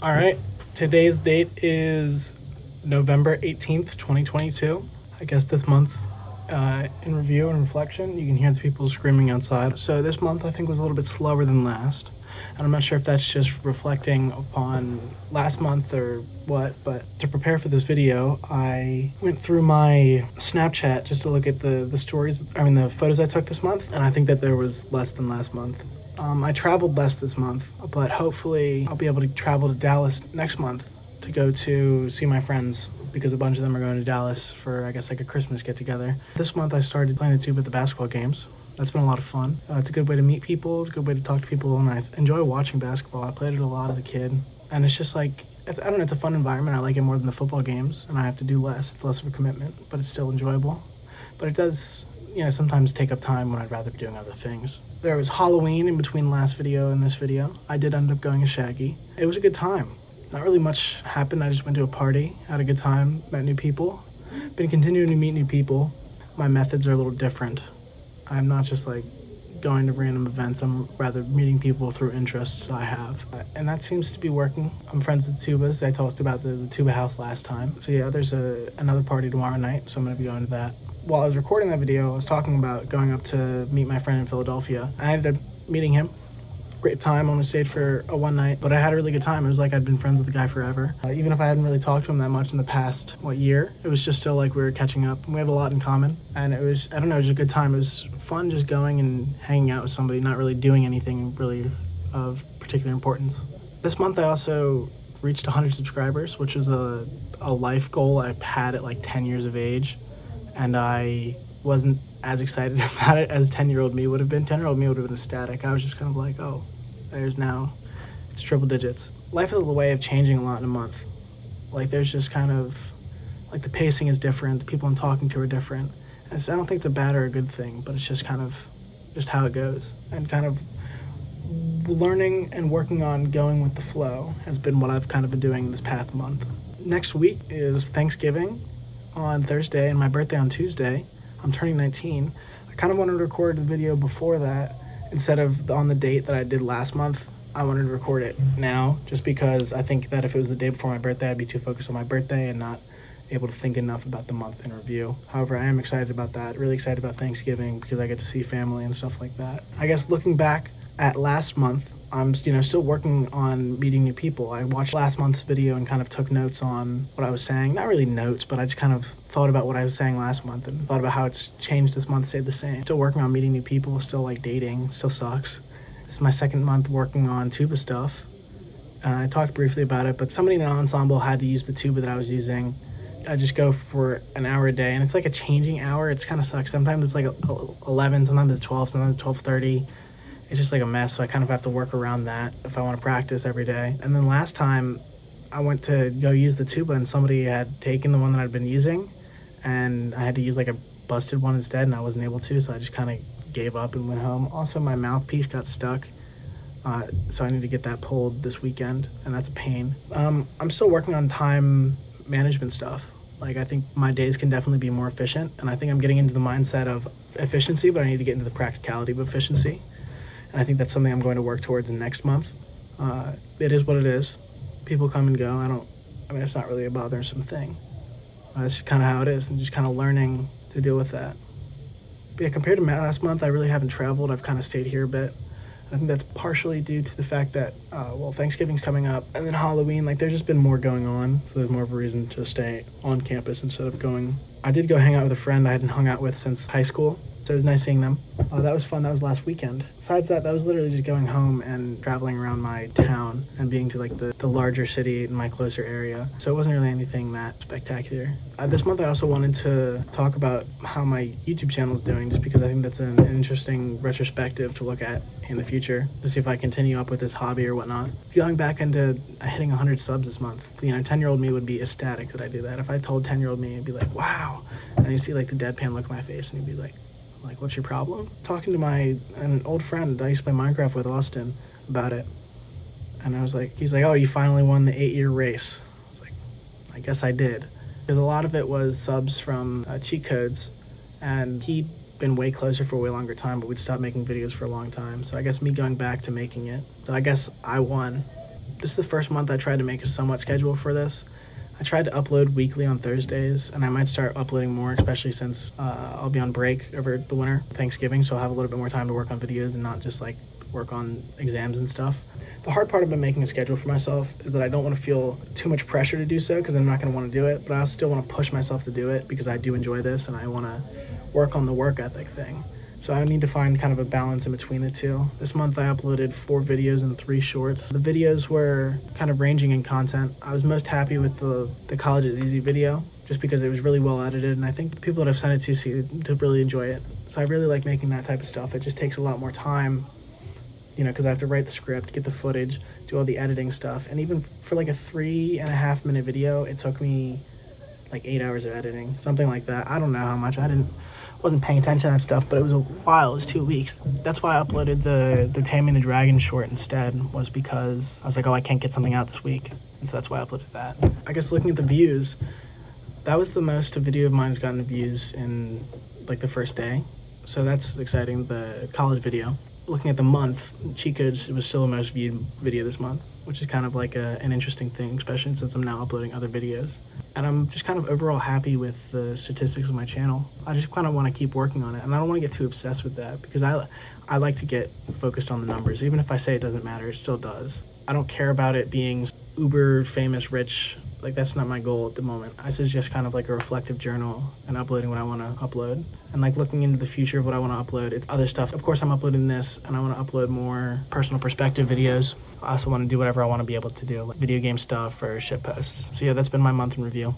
All right, today's date is November 18th, 2022. I guess this month, in review and reflection, you can hear the people screaming outside. So this month I think was a little bit slower than last. And I'm not sure if that's just reflecting upon last month or what, but to prepare for this video, I went through my Snapchat just to look at the photos I took this month, and I think that there was less than last month. I traveled less this month, but hopefully I'll be able to travel to Dallas next month to go to see my friends, because a bunch of them are going to Dallas for, I guess, like a Christmas get-together. This month I started playing the tuba at the basketball games. That's been a lot of fun. It's a good way to meet people, it's a good way to talk to people, and I enjoy watching basketball. I played it a lot as a kid, and it's just like, I don't know, it's a fun environment. I like it more than the football games, and I have to do less. It's less of a commitment, but it's still enjoyable. But it does, sometimes take up time when I'd rather be doing other things. There was Halloween in between last video and this video. I did end up going as Shaggy. It was a good time. Not really much happened. I just went to a party, had a good time, met new people. Been continuing to meet new people. My methods are a little different. I'm not just like going to random events. I'm rather meeting people through interests I have. And that seems to be working. I'm friends with Tubas. I talked about the Tuba House last time. So yeah, there's another party tomorrow night, so I'm gonna be going to that. While I was recording that video, I was talking about going up to meet my friend in Philadelphia. I ended up meeting him. Great time, only stayed for a one night, but I had a really good time. It was like I'd been friends with the guy forever. Even if I hadn't really talked to him that much in the past, year, it was just still like we were catching up. We have a lot in common, and it was, I don't know, it was a good time. It was fun just going and hanging out with somebody, not really doing anything really of particular importance. This month I also reached 100 subscribers, which is a life goal I had at like 10 years of age. And I wasn't as excited about it as 10-year-old me would have been. 10-year-old me would have been ecstatic. I was just kind of like, oh, it's triple digits. Life is a way of changing a lot in a month. Like, there's just kind of, like, the pacing is different, the people I'm talking to are different. And so I don't think it's a bad or a good thing, but it's just kind of just how it goes. And kind of learning and working on going with the flow has been what I've kind of been doing this past month. Next week is Thanksgiving on Thursday and my birthday on Tuesday. I'm turning 19. I kind of wanted to record the video before that instead of on the date that I did last month. I wanted to record it now just because I think that if it was the day before my birthday, I'd be too focused on my birthday and not able to think enough about the month in review. However, I am excited about that, really excited about Thanksgiving because I get to see family and stuff like that. I guess looking back at last month, I'm still working on meeting new people. I watched last month's video and kind of took notes on what I was saying. Not really notes, but I just kind of thought about what I was saying last month and thought about how it's changed this month, stayed the same. Still working on meeting new people, still like dating, still sucks. This is my second month working on tuba stuff. I talked briefly about it, but somebody in an ensemble had to use the tuba that I was using. I just go for an hour a day, and it's like a changing hour. It's kind of sucks. Sometimes it's like 11, sometimes it's 12, sometimes it's 12:30. It's just like a mess, so I kind of have to work around that if I want to practice every day. And then last time I went to go use the tuba and somebody had taken the one that I'd been using and I had to use like a busted one instead, and I wasn't able to, so I just kind of gave up and went home. Also, my mouthpiece got stuck, so I need to get that pulled this weekend, and that's a pain. I'm still working on time management stuff. Like, I think my days can definitely be more efficient, and I think I'm getting into the mindset of efficiency, but I need to get into the practicality of efficiency. And I think that's something I'm going to work towards in next month. It is what it is. People come and go. It's not really a bothersome thing. It's kind of how it is, and just kind of learning to deal with that. But yeah, compared to last month, I really haven't traveled. I've kind of stayed here a bit. I think that's partially due to the fact that, Thanksgiving's coming up, and then Halloween, like, there's just been more going on, so there's more of a reason to stay on campus instead of going. I did go hang out with a friend I hadn't hung out with since high school, so it was nice seeing them. That was fun. That was last weekend. Besides that, that was literally just going home and traveling around my town and being to like the larger city in my closer area. So it wasn't really anything that spectacular. This month I also wanted to talk about how my YouTube channel is doing, just because I think that's an interesting retrospective to look at in the future to see if I continue up with this hobby or whatnot. Going back into hitting 100 subs this month, 10-year-old me would be ecstatic that I do that. If I told 10-year-old me, it'd be like, wow. And you see like the deadpan look on my face and he'd be like, what's your problem? Talking to an old friend I used to play Minecraft with, Austin, about it. And he's like, oh, you finally won the 8-year race. I was like, I guess I did. Because a lot of it was subs from cheat codes, and he'd been way closer for a way longer time, but we'd stopped making videos for a long time. So I guess me going back to making it. So I guess I won. This is the first month I tried to make a somewhat schedule for this. I tried to upload weekly on Thursdays, and I might start uploading more, especially since I'll be on break over the winter, Thanksgiving, so I'll have a little bit more time to work on videos and not just like work on exams and stuff. The hard part about making a schedule for myself is that I don't want to feel too much pressure to do so, because I'm not going to want to do it, but I still want to push myself to do it because I do enjoy this and I want to work on the work ethic thing. So I need to find kind of a balance in between the two. This month I uploaded 4 videos and 3 shorts. The videos were kind of ranging in content. I was most happy with the College is Easy video, just because it was really well edited, and I think the people that I've sent it to seem to really enjoy it. So I really like making that type of stuff. It just takes a lot more time, you know, because I have to write the script, get the footage, do all the editing stuff. And even for like a 3.5 minute video, it took me like 8 hours of editing, something like that. I don't know how much. Wasn't paying attention to that stuff, but it was a while. It was 2 weeks. That's why I uploaded the Taming the Dragon short instead, was because I was like, oh, I can't get something out this week. And so that's why I uploaded that. I guess looking at the views, that was the most a video of mine has gotten views in like the first day. So that's exciting, the college video. Looking at the month, Cheat Codes, it was still the most viewed video this month, which is kind of like an interesting thing, especially since I'm now uploading other videos. And I'm just kind of overall happy with the statistics of my channel. I just kind of want to keep working on it, and I don't want to get too obsessed with that, because I like to get focused on the numbers. Even if I say it doesn't matter, it still does. I don't care about it being uber famous, rich. Like, that's not my goal at the moment. This is just kind of like a reflective journal and uploading what I want to upload. And like looking into the future of what I want to upload, it's other stuff. Of course, I'm uploading this, and I want to upload more personal perspective videos. I also want to do whatever I want to be able to do, like video game stuff or shit posts. So yeah, that's been my month in review.